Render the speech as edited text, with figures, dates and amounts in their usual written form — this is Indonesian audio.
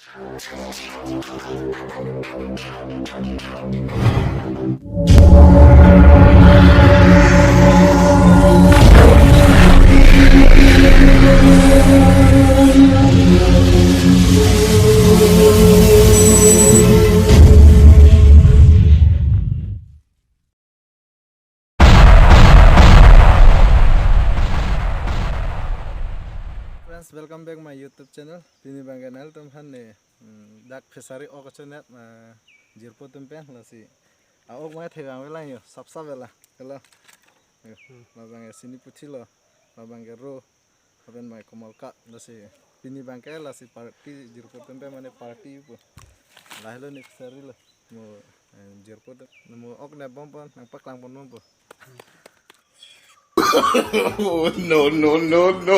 Friends, welcome back my YouTube channel. Pini bangganal tum hanne dak fishery ok channel jirpo tum pen lasi. Ok mai thega wela yo sapsa wela hello. Ma bangga sini puthi lo. Ma bangga ro. Aben mai komal ka lasi pini bangga lasi party jirpo tum pen mane party pu. Lahlo ni fishery lo. Mo jirpo tum mo ok na bompon nang paklang pon mo. Oh, no, no, no, no.